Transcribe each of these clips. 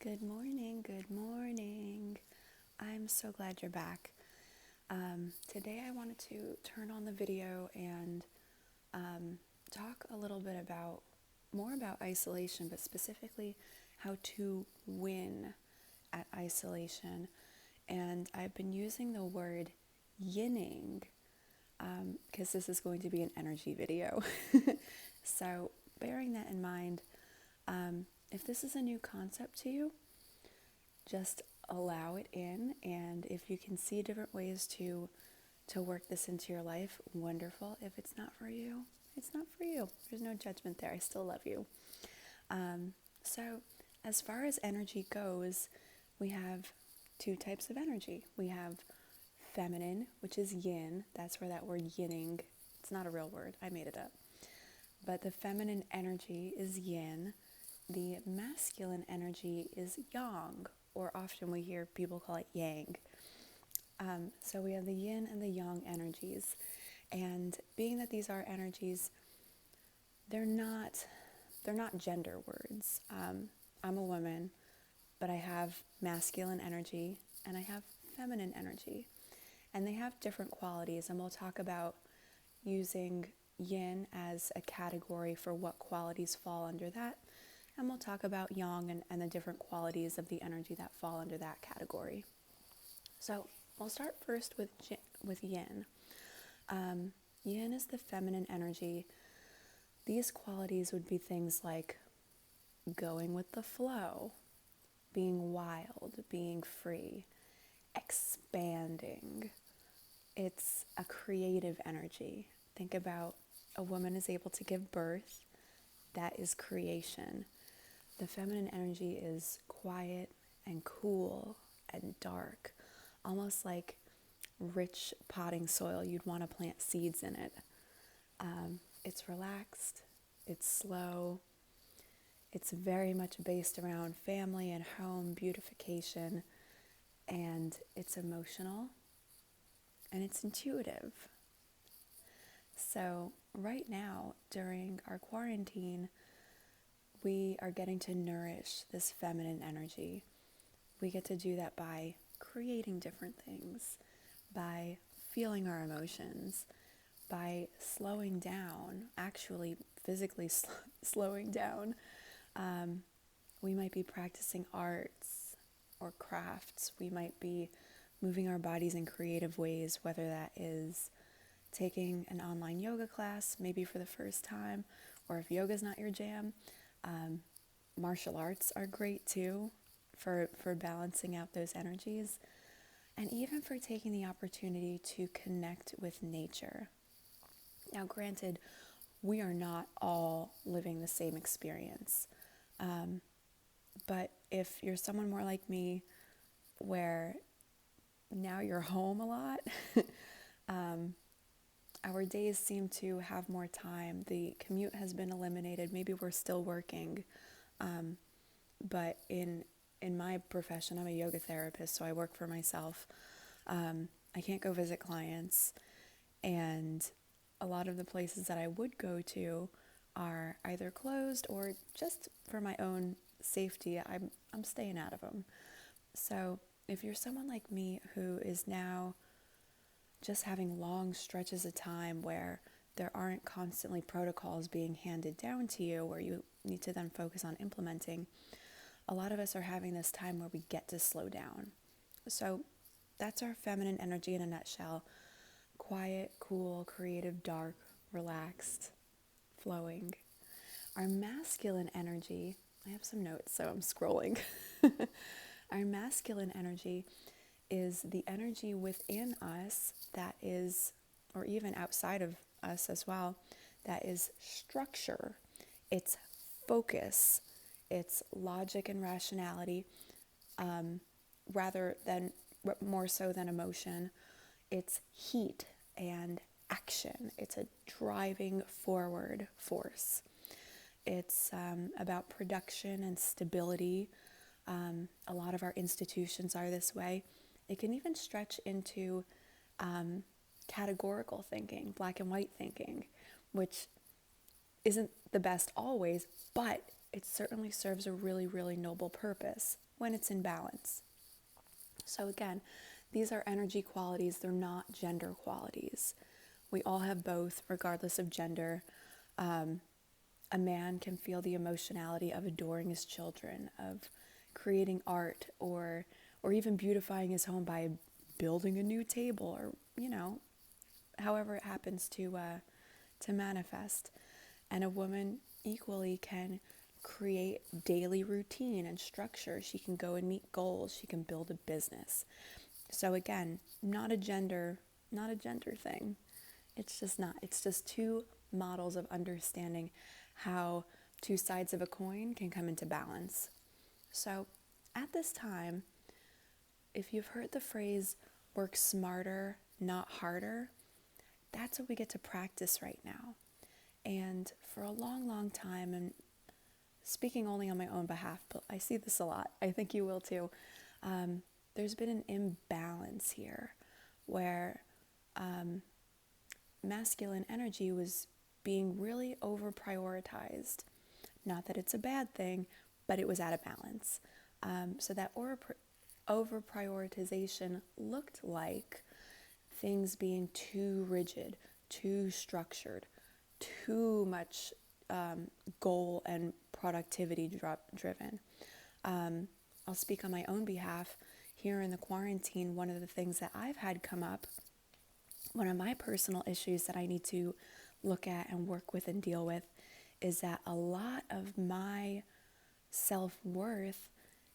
Good morning, good morning. I'm so glad you're back. Today I wanted to turn on the video and talk a little bit more about isolation, but specifically how to win at isolation. And I've been using the word yinning because this is going to be an energy video. So bearing that in mind, if this is a new concept to you, just allow it in, and if you can see different ways to work this into your life, wonderful. If it's not for you, it's not for you. There's no judgment there. I still love you. So as far as energy goes, we have two types of energy. We have feminine, which is yin. That's where that word yinning, it's not a real word, I made it up. But the feminine energy is yin. The masculine energy is yang, or often we hear people call it yang. So we have the yin and the yang energies. And being that these are energies, they're not gender words. I'm a woman, but I have masculine energy and I have feminine energy. And they have different qualities, and we'll talk about using yin as a category for what qualities fall under that. And we'll talk about yang and the different qualities of the energy that fall under that category. So we'll start first with yin. Yin is the feminine energy. These qualities would be things like going with the flow, being wild, being free, expanding. It's a creative energy. Think about a woman is able to give birth. That is creation. The feminine energy is quiet and cool and dark, almost like rich potting soil. You'd want to plant seeds in it. It's relaxed, it's slow, it's very much based around family and home, beautification, and it's emotional and it's intuitive. So right now, during our quarantine, we are getting to nourish this feminine energy. We get to do that by creating different things, by feeling our emotions, by slowing down, actually physically slowing down. We might be practicing arts or crafts. We might be moving our bodies in creative ways, whether that is taking an online yoga class, maybe for the first time, or if yoga's not your jam, martial arts are great too for balancing out those energies, and even for taking the opportunity to connect with nature. Now, granted, we are not all living the same experience, but if you're someone more like me, where now you're home a lot, our days seem to have more time. The commute has been eliminated. Maybe we're still working, but in my profession, I'm a yoga therapist, so I work for myself. I can't go visit clients, and a lot of the places that I would go to are either closed or just for my own safety, I'm staying out of them. So if you're someone like me who is now just having long stretches of time where there aren't constantly protocols being handed down to you where you need to then focus on implementing, a lot of us are having this time where we get to slow down. So that's our feminine energy in a nutshell. Quiet, cool, creative, dark, relaxed, flowing. Our masculine energy, I have some notes, so I'm scrolling. Our masculine energy is the energy within us that is, or even outside of us as well, that is structure. It's focus. It's logic and rationality, more so than emotion. It's heat and action. It's a driving forward force. It's about production and stability. A lot of our institutions are this way. It can even stretch into categorical thinking, black and white thinking, which isn't the best always, but it certainly serves a really, really noble purpose when it's in balance. So again, these are energy qualities, they're not gender qualities. We all have both, regardless of gender. A man can feel the emotionality of adoring his children, of creating art, or even beautifying his home by building a new table, or however it happens to manifest. And a woman equally can create daily routine and structure. She can go and meet goals. She can build a business. So again, not a gender thing. It's just not. It's just two models of understanding how two sides of a coin can come into balance. So at this time, if you've heard the phrase work smarter, not harder, that's what we get to practice right now. And for a long, long time, and speaking only on my own behalf, but I see this a lot, I think you will too, there's been an imbalance here where masculine energy was being really over prioritized. Not that it's a bad thing, but it was out of balance. So that over prioritization looked like things being too rigid, too structured, too much goal and productivity driven. I'll speak on my own behalf. Here in the quarantine, one of the things that I've had come up, one of my personal issues that I need to look at and work with and deal with, is that a lot of my self-worth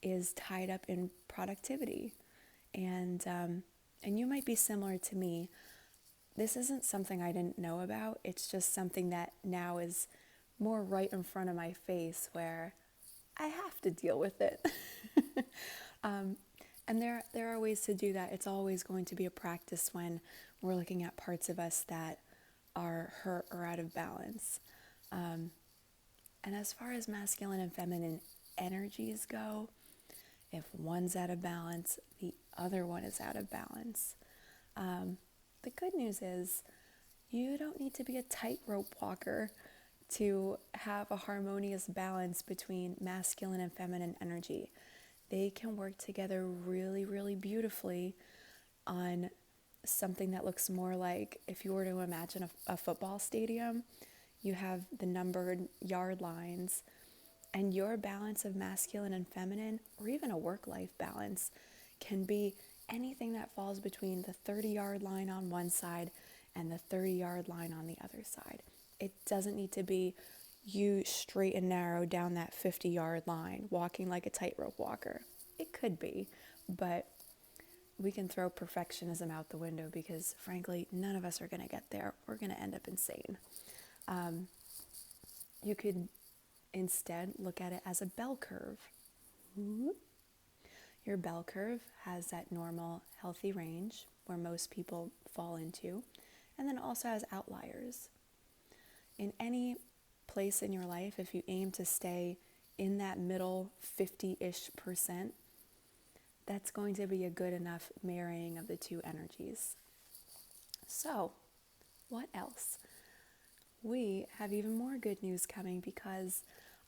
is tied up in productivity. And you might be similar to me. This isn't something I didn't know about. It's just something that now is more right in front of my face where I have to deal with it. And there are ways to do that. It's always going to be a practice when we're looking at parts of us that are hurt or out of balance. And as far as masculine and feminine energies go, if one's out of balance, the other one is out of balance. The good news is you don't need to be a tightrope walker to have a harmonious balance between masculine and feminine energy. They can work together really, really beautifully on something that looks more like, if you were to imagine a football stadium, you have the numbered yard lines, and your balance of masculine and feminine, or even a work-life balance, can be anything that falls between the 30-yard line on one side and the 30-yard line on the other side. It doesn't need to be you straight and narrow down that 50-yard line, walking like a tightrope walker. It could be, but we can throw perfectionism out the window because, frankly, none of us are going to get there. We're going to end up insane. You could instead look at it as a bell curve. Your bell curve has that normal, healthy range where most people fall into, and then also has outliers. In any place in your life, if you aim to stay in that middle 50-ish%, that's going to be a good enough marrying of the two energies. So, what else? We have even more good news coming because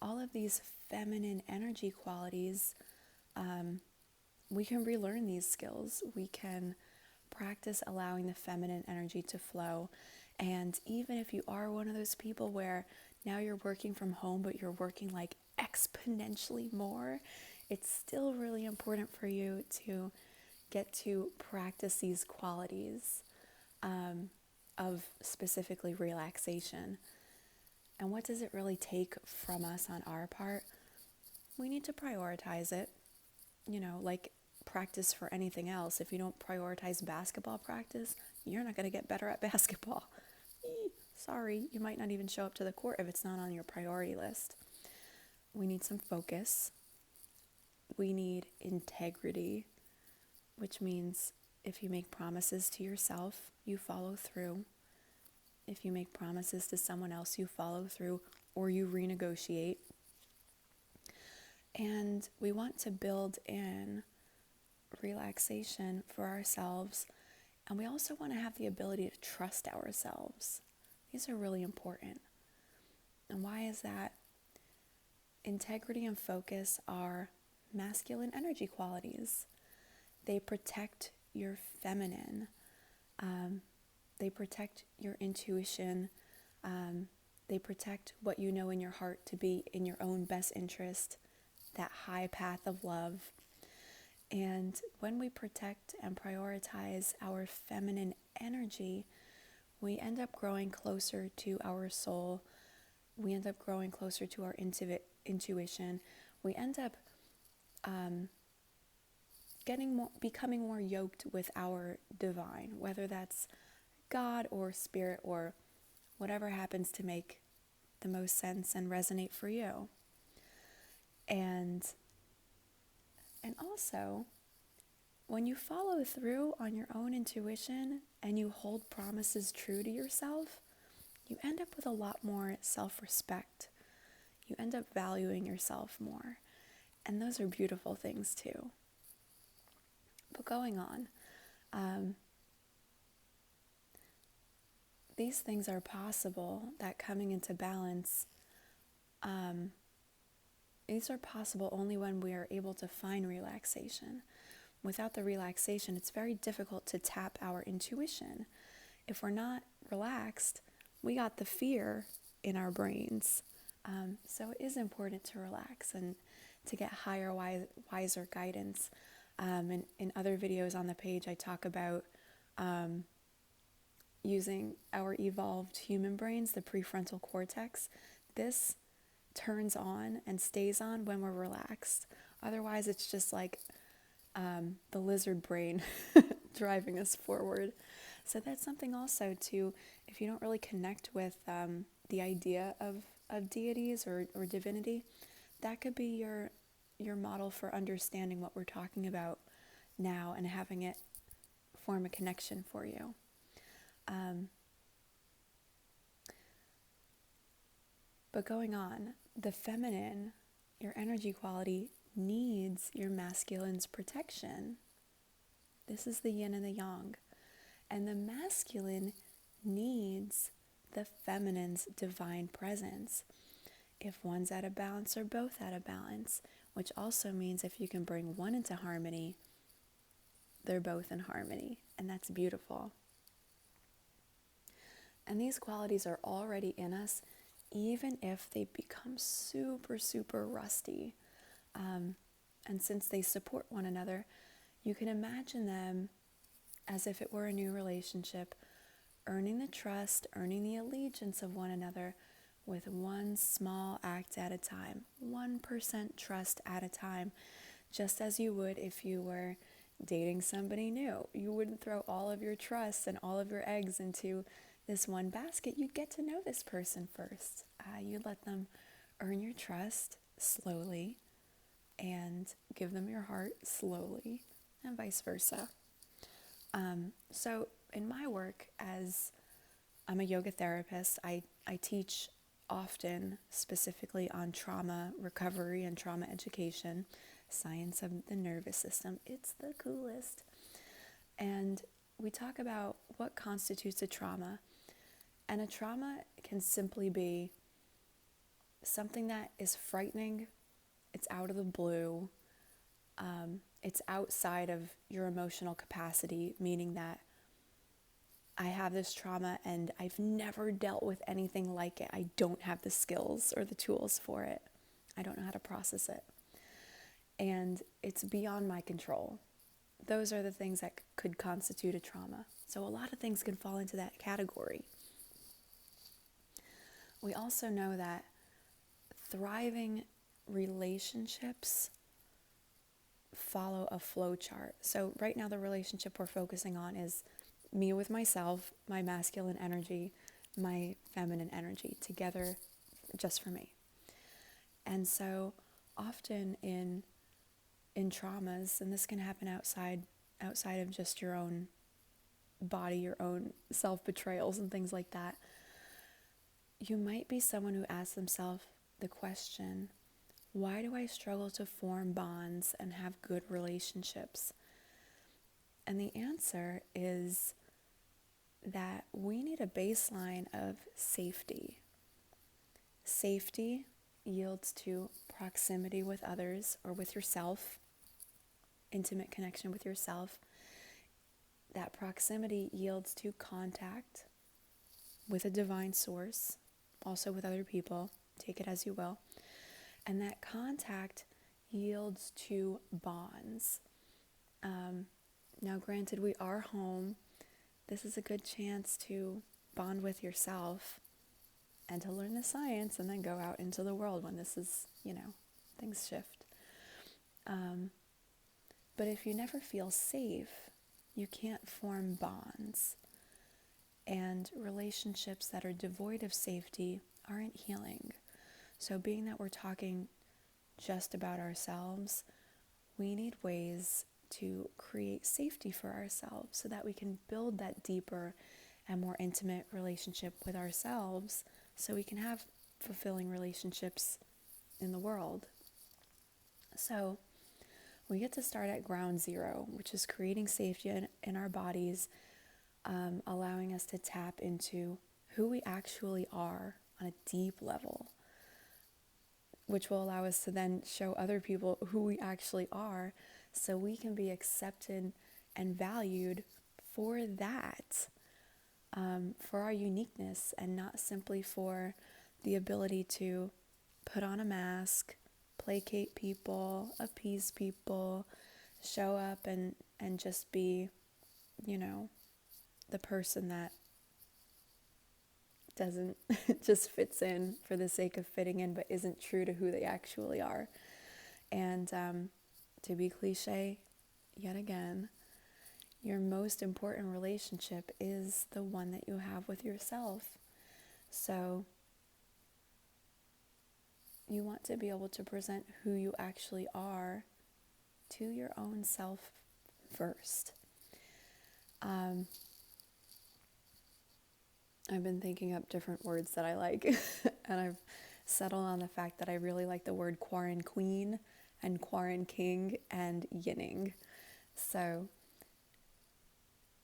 all of these feminine energy qualities, we can relearn these skills. We can practice allowing the feminine energy to flow. And even if you are one of those people where now you're working from home, but you're working like exponentially more, it's still really important for you to get to practice these qualities of specifically relaxation. And what does it really take from us on our part? We need to prioritize it, like practice for anything else. If you don't prioritize basketball practice, you're not going to get better at basketball. Sorry, you might not even show up to the court if it's not on your priority list. We need some focus. We need integrity, which means if you make promises to yourself, you follow through. If you make promises to someone else, you follow through or you renegotiate. And we want to build in relaxation for ourselves. And we also want to have the ability to trust ourselves. These are really important. And why is that? Integrity and focus are masculine energy qualities. They protect your feminine. They protect your intuition. They protect what you know in your heart to be in your own best interest, that high path of love. And when we protect and prioritize our feminine energy, we end up growing closer to our soul. We end up growing closer to our intuition. We end up becoming more yoked with our divine, whether that's God or spirit or whatever happens to make the most sense and resonate for you. And also, when you follow through on your own intuition and you hold promises true to yourself, you end up with a lot more self-respect. You end up valuing yourself more. And those are beautiful things too. But going on, these things are possible, that coming into balance, these are possible only when we are able to find relaxation. Without the relaxation, it's very difficult to tap our intuition. If we're not relaxed, we got the fear in our brains. So it is important to relax and to get higher, wiser guidance. In other videos on the page, I talk about using our evolved human brains, the prefrontal cortex. This turns on and stays on when we're relaxed. Otherwise, it's just like the lizard brain driving us forward. So that's something also to, if you don't really connect with the idea of deities or divinity, that could be your model for understanding what we're talking about now and having it form a connection for you. But going on, the feminine, your energy quality, needs your masculine's protection. This is the yin and the yang. And the masculine needs the feminine's divine presence. If one's out of balance or both out of balance, which also means if you can bring one into harmony, they're both in harmony, and that's beautiful. And these qualities are already in us, even if they become super, super rusty. And since they support one another, you can imagine them as if it were a new relationship, earning the trust, earning the allegiance of one another with one small act at a time, 1% trust at a time, just as you would if you were dating somebody new. You wouldn't throw all of your trust and all of your eggs into this one basket. You'd get to know this person first. You'd let them earn your trust slowly and give them your heart slowly, and vice versa. So in my work, as I'm a yoga therapist, I teach often specifically on trauma recovery and trauma education, science of the nervous system. It's the coolest. And we talk about what constitutes a trauma. And a trauma can simply be something that is frightening. It's out of the blue. It's outside of your emotional capacity, meaning that I have this trauma and I've never dealt with anything like it. I don't have the skills or the tools for it. I don't know how to process it. And it's beyond my control. Those are the things that could constitute a trauma. So a lot of things can fall into that category. We also know that thriving relationships follow a flow chart. So right now the relationship we're focusing on is me with myself, my masculine energy, my feminine energy together just for me. And so often in traumas, and this can happen outside of just your own body, your own self-betrayals and things like that, you might be someone who asks themselves the question, why do I struggle to form bonds and have good relationships? And the answer is that we need a baseline of safety. Safety yields to proximity with others or with yourself, intimate connection with yourself. That proximity yields to contact with a divine source, also with other people, take it as you will. And that contact yields to bonds. Now, granted, we are home. This is a good chance to bond with yourself and to learn the science and then go out into the world when this is, things shift. But if you never feel safe, you can't form bonds. And relationships that are devoid of safety aren't healing. So being that we're talking just about ourselves, we need ways to create safety for ourselves so that we can build that deeper and more intimate relationship with ourselves so we can have fulfilling relationships in the world. So we get to start at ground zero, which is creating safety in our bodies, allowing us to tap into who we actually are on a deep level, which will allow us to then show other people who we actually are so we can be accepted and valued for that, for our uniqueness, and not simply for the ability to put on a mask, placate people, appease people, show up and just be, the person that doesn't just fits in for the sake of fitting in, but isn't true to who they actually are. And to be cliche, yet again, your most important relationship is the one that you have with yourself. So you want to be able to present who you actually are to your own self first. I've been thinking up different words that I like, and I've settled on the fact that I really like the word Quarren Queen and Quarren King and yinning. So,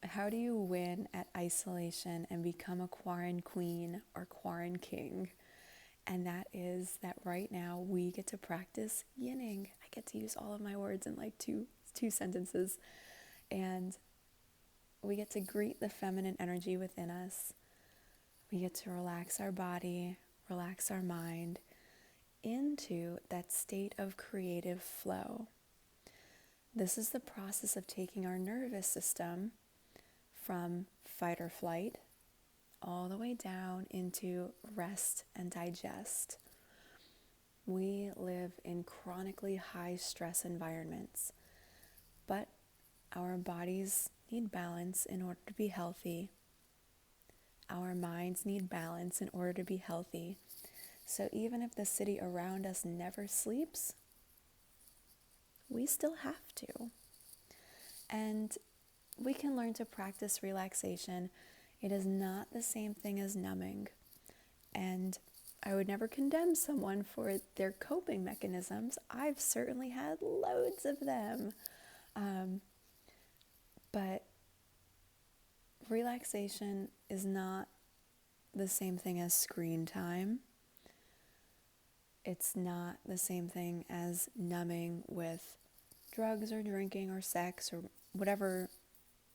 how do you win at isolation and become a Quarren Queen or Quarren King? And that is that right now we get to practice yinning. I get to use all of my words in like two sentences. And we get to greet the feminine energy within us. We get to relax our body, relax our mind into that state of creative flow. This is the process of taking our nervous system from fight or flight all the way down into rest and digest. We live in chronically high stress environments, but our bodies need balance in order to be healthy. Our minds need balance in order to be healthy. So even if the city around us never sleeps, we still have to. And we can learn to practice relaxation. It is not the same thing as numbing. And I would never condemn someone for their coping mechanisms. I've certainly had loads of them. But relaxation is not the same thing as screen time. It's not the same thing as numbing with drugs or drinking or sex or whatever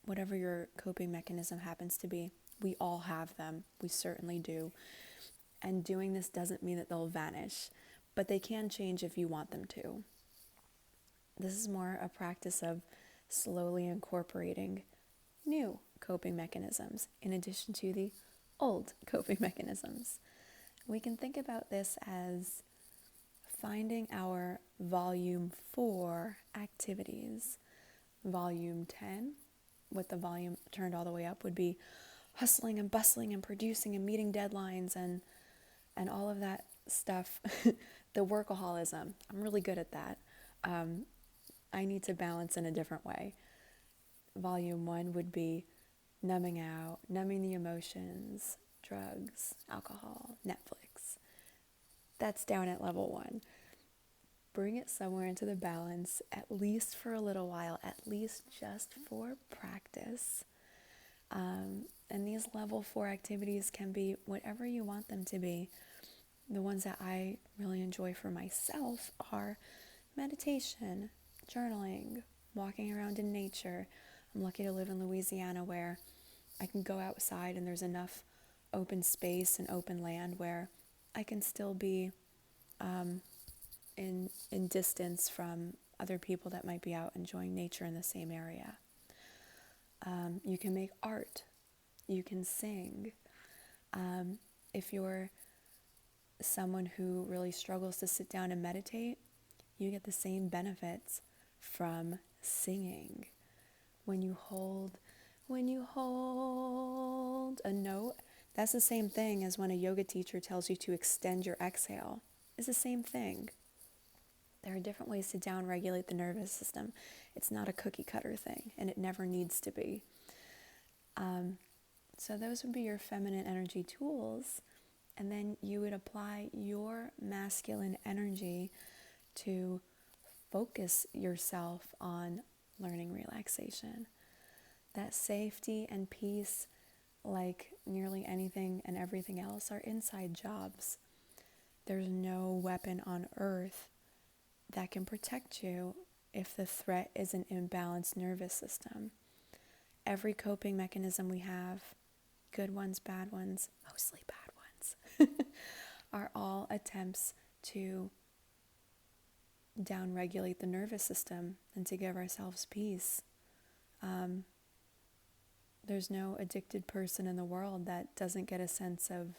your coping mechanism happens to be. We all have them. We certainly do. And doing this doesn't mean that they'll vanish, but they can change if you want them to. This is more a practice of slowly incorporating new coping mechanisms in addition to the old coping mechanisms. We can think about this as finding our volume 4 activities. Volume 10, with the volume turned all the way up, would be hustling and bustling and producing and meeting deadlines and all of that stuff. The workaholism. I'm really good at that. I need to balance in a different way. Volume 1 would be numbing out, numbing the emotions, drugs, alcohol, Netflix. That's down at level 1. Bring it somewhere into the balance, at least for a little while, at least just for practice. And these level 4 activities can be whatever you want them to be. The ones that I really enjoy for myself are meditation, journaling, walking around in nature. I'm lucky to live in Louisiana where I can go outside and there's enough open space and open land where I can still be in distance from other people that might be out enjoying nature in the same area. You can make art. You can sing. If you're someone who really struggles to sit down and meditate, you get the same benefits from singing. When you hold a note, that's the same thing as when a yoga teacher tells you to extend your exhale. It's the same thing. There are different ways to down-regulate the nervous system. It's not a cookie-cutter thing, and it never needs to be. So those would be your feminine energy tools, and then you would apply your masculine energy to focus yourself on learning relaxation. That safety and peace, like nearly anything and everything else, are inside jobs. There's no weapon on earth that can protect you if the threat is an imbalanced nervous system. Every coping mechanism we have, good ones, bad ones, mostly bad ones, are all attempts to down-regulate the nervous system and to give ourselves peace. There's no addicted person in the world that doesn't get a sense of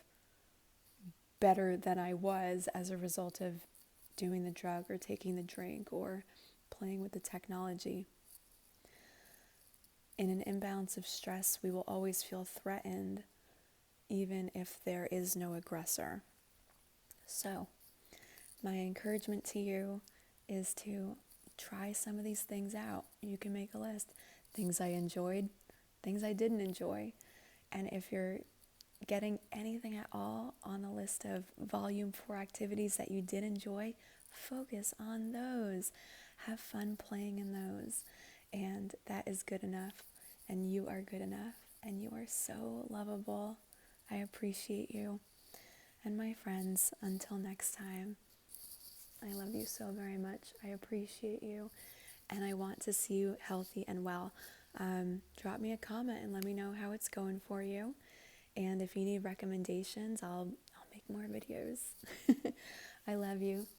better than I was as a result of doing the drug or taking the drink or playing with the technology. In an imbalance of stress, we will always feel threatened, even if there is no aggressor. So, my encouragement to you is to try some of these things out. You can make a list. Things I enjoyed, things I didn't enjoy. And if you're getting anything at all on the list of volume 4 activities that you did enjoy, focus on those. Have fun playing in those. And that is good enough. And you are good enough. And you are so lovable. I appreciate you. And my friends, until next time, I love you so very much. I appreciate you. And I want to see you healthy and well. Drop me a comment and let me know how it's going for you. And if you need recommendations, I'll make more videos. I love you.